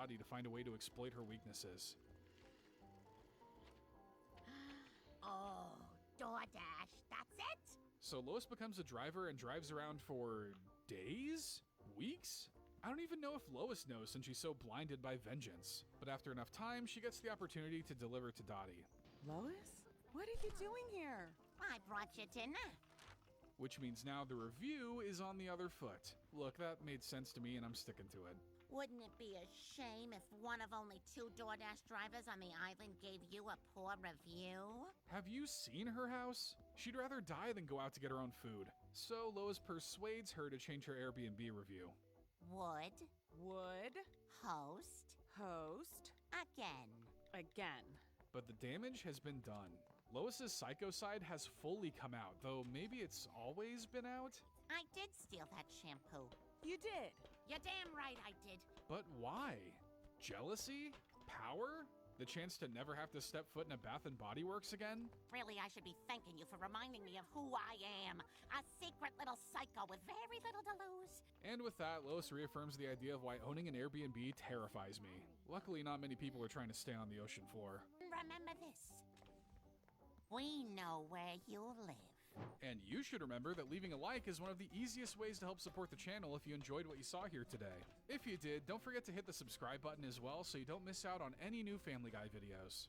Dottie to find a way to exploit her weaknesses. Oh, DoorDash, that's it? So Lois becomes a driver and drives around for days? Weeks? I don't even know if Lois knows since she's so blinded by vengeance. But after enough time, she gets the opportunity to deliver to Dottie. Lois? What are you doing here? I brought you dinner. Which means now the review is on the other foot. Look, that made sense to me and I'm sticking to it. Wouldn't it be a shame if one of only 2 DoorDash drivers on the island gave you a poor review? Have you seen her house? She'd rather die than go out to get her own food. So Lois persuades her to change her Airbnb review. Would Host. again. But the damage has been done. Lois's psycho side has fully come out, though maybe it's always been out? I did steal that shampoo. You did. You're damn right I did. But why? Jealousy? Power? The chance to never have to step foot in a Bath & Body Works again? Really, I should be thanking you for reminding me of who I am. A secret little psycho with very little to lose. And with that, Lois reaffirms the idea of why owning an Airbnb terrifies me. Luckily, not many people are trying to stay on the ocean floor. Remember this. We know where you live. And you should remember that leaving a like is one of the easiest ways to help support the channel if you enjoyed what you saw here today. If you did, don't forget to hit the subscribe button as well so you don't miss out on any new Family Guy videos.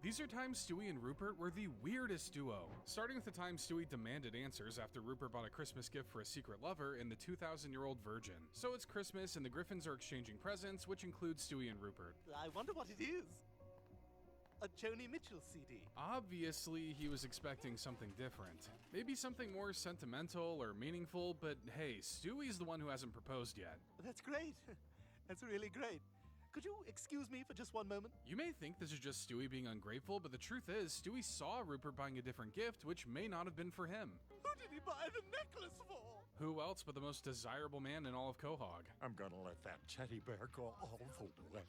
These are times Stewie and Rupert were the weirdest duo, starting with the time Stewie demanded answers after Rupert bought a Christmas gift for a secret lover in the 2,000-year-old virgin. So it's Christmas and the Griffins are exchanging presents, which includes Stewie and Rupert. I wonder what it is. A Joni Mitchell CD. Obviously, he was expecting something different. Maybe something more sentimental or meaningful, but hey, Stewie's the one who hasn't proposed yet. That's great. That's really great. Could you excuse me for just one moment? You may think this is just Stewie being ungrateful, but the truth is, Stewie saw Rupert buying a different gift, which may not have been for him. Who did he buy the necklace for? Who else but the most desirable man in all of Quahog? I'm gonna let that teddy bear go all the way.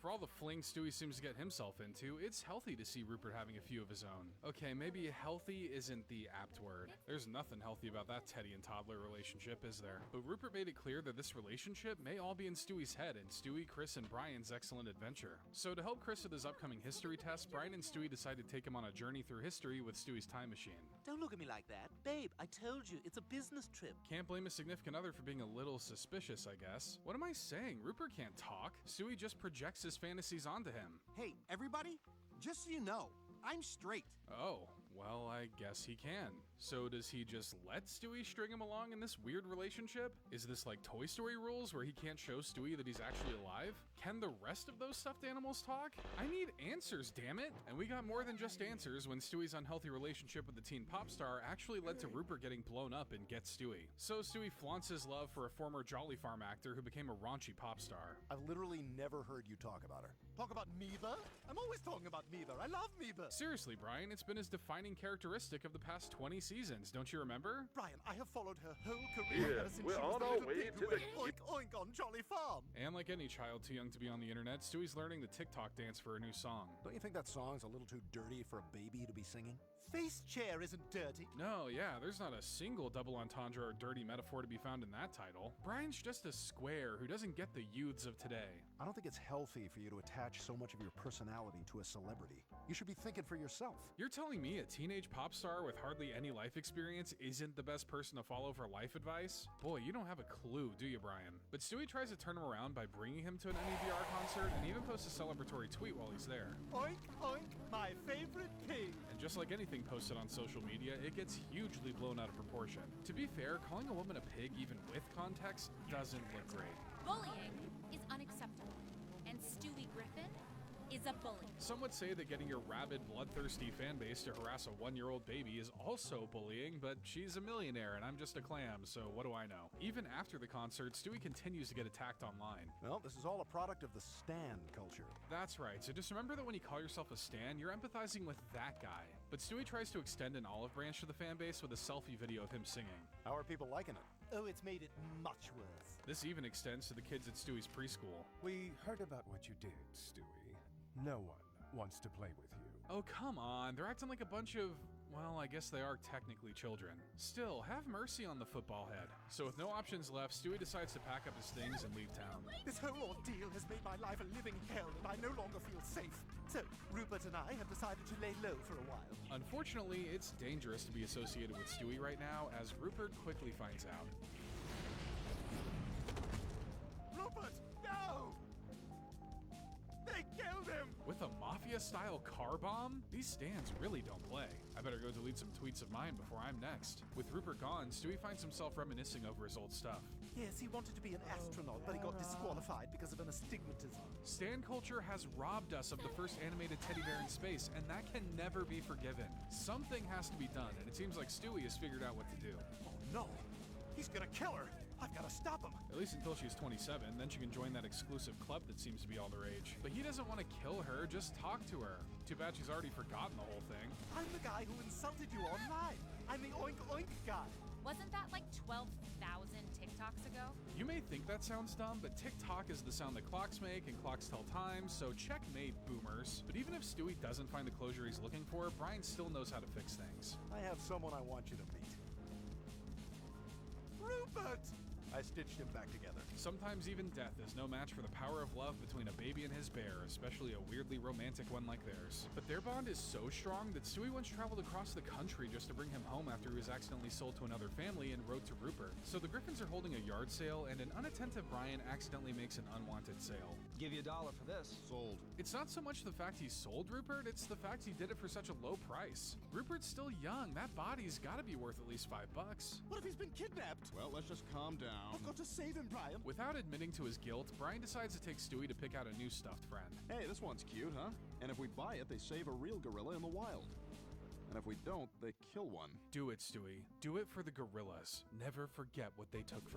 For all the fling Stewie seems to get himself into, it's healthy to see Rupert having a few of his own. Okay, maybe healthy isn't the apt word. There's nothing healthy about that Teddy and toddler relationship, is there? But Rupert made it clear that this relationship may all be in Stewie's head and Stewie, Chris, and Brian's excellent adventure. So to help Chris with his upcoming history test, Brian and Stewie decided to take him on a journey through history with Stewie's time machine. Don't look at me like that. Babe, I told you, it's a business trip. Can't blame a significant other for being a little suspicious, I guess. What am I saying? Rupert can't talk. Stewie just projects his fantasies onto him. Hey, everybody, just so you know, I'm straight. Oh, well, I guess he can. So does he just let Stewie string him along in this weird relationship? Is this like Toy Story rules where he can't show Stewie that he's actually alive? Can the rest of those stuffed animals talk? I need answers, damn it! And we got more than just answers when Stewie's unhealthy relationship with the teen pop star actually led to Rupert getting blown up in Get Stewie. So Stewie flaunts his love for a former Jolly Farm actor who became a raunchy pop star. I've literally never heard you talk about her. Talk about Meeba? I'm always talking about Meeba. I love Meeba. Seriously, Brian, it's been his defining characteristic of the past 20 seasons, don't you remember? Brian, I have followed her whole career ever since we're she was on the our little way pig to who the- went oink oink on Jolly Farm. And like any child too young to be on the internet, Stewie's learning the TikTok dance for a new song. Don't you think that song's a little too dirty for a baby to be singing? Face chair isn't dirty. No, yeah, there's not a single double entendre or dirty metaphor to be found in that title. Brian's just a square who doesn't get the youths of today. I don't think it's healthy for you to attach so much of your personality to a celebrity. You should be thinking for yourself. You're telling me a teenage pop star with hardly any life experience isn't the best person to follow for life advice? Boy, you don't have a clue, do you, Brian? But Stewie tries to turn him around by bringing him to an NEVR concert and even posts a celebratory tweet while he's there. Oink oink, my favorite pig. And just like anything posted on social media, it gets hugely blown out of proportion. To be fair, calling a woman a pig even with context doesn't look great. Bullying is unacceptable, and Stewie Griffin is a bully. Some would say that getting your rabid, bloodthirsty fan base to harass a 1-year-old baby is also bullying, but she's a millionaire and I'm just a clam, so what do I know? Even after the concert, Stewie continues to get attacked online. Well, this is all a product of the stan culture. That's right, so just remember that when you call yourself a stan, you're empathizing with that guy. But Stewie tries to extend an olive branch to the fan base with a selfie video of him singing. How are people liking it? Oh, it's made it much worse. This even extends to the kids at Stewie's preschool. We heard about what you did, Stewie. No one wants to play with you. Oh, come on, they're acting like a bunch of Well, I guess they are technically children. Still, have mercy on the football head. So with no options left, Stewie decides to pack up his things and leave town. This whole ordeal has made my life a living hell, and I no longer feel safe. So, Rupert and I have decided to lay low for a while. Unfortunately, it's dangerous to be associated with Stewie right now, as Rupert quickly finds out. Rupert, no! They killed him! With a mafia-style car bomb? These stands really don't play. I better go delete some tweets of mine before I'm next. With Rupert gone, Stewie finds himself reminiscing over his old stuff. Yes, he wanted to be an astronaut, but he got disqualified because of an astigmatism. Stan culture has robbed us of the first animated teddy bear in space, and that can never be forgiven. Something has to be done, and it seems like Stewie has figured out what to do. Oh no! He's gonna kill her! I've gotta stop him! At least until she's 27, then she can join that exclusive club that seems to be all the rage. But he doesn't want to kill her, just talk to her. Too bad she's already forgotten the whole thing. I'm the guy who insulted you online! I'm the Oink Oink guy! Wasn't that like 12,000 TikToks ago? You may think that sounds dumb, but TikTok is the sound that clocks make and clocks tell time, so checkmate, boomers. But even if Stewie doesn't find the closure he's looking for, Brian still knows how to fix things. I have someone I want you to meet. Rupert! I stitched him back together. Sometimes even death is no match for the power of love between a baby and his bear, especially a weirdly romantic one like theirs. But their bond is so strong that Stewie once traveled across the country just to bring him home after he was accidentally sold to another family and wrote to Rupert. So the Griffins are holding a yard sale, and an unattentive Brian accidentally makes an unwanted sale. Give you $1 for this. Sold. It's not so much the fact he sold Rupert, it's the fact he did it for such a low price. Rupert's still young, that body's gotta be worth at least $5. What if he's been kidnapped? Well, let's just calm down. I've got to save him, Brian. Without admitting to his guilt, Brian decides to take Stewie to pick out a new stuffed friend. Hey, this one's cute, huh? And if we buy it, they save a real gorilla in the wild. And if we don't, they kill one. Do it, Stewie. Do it for the gorillas. Never forget what they took from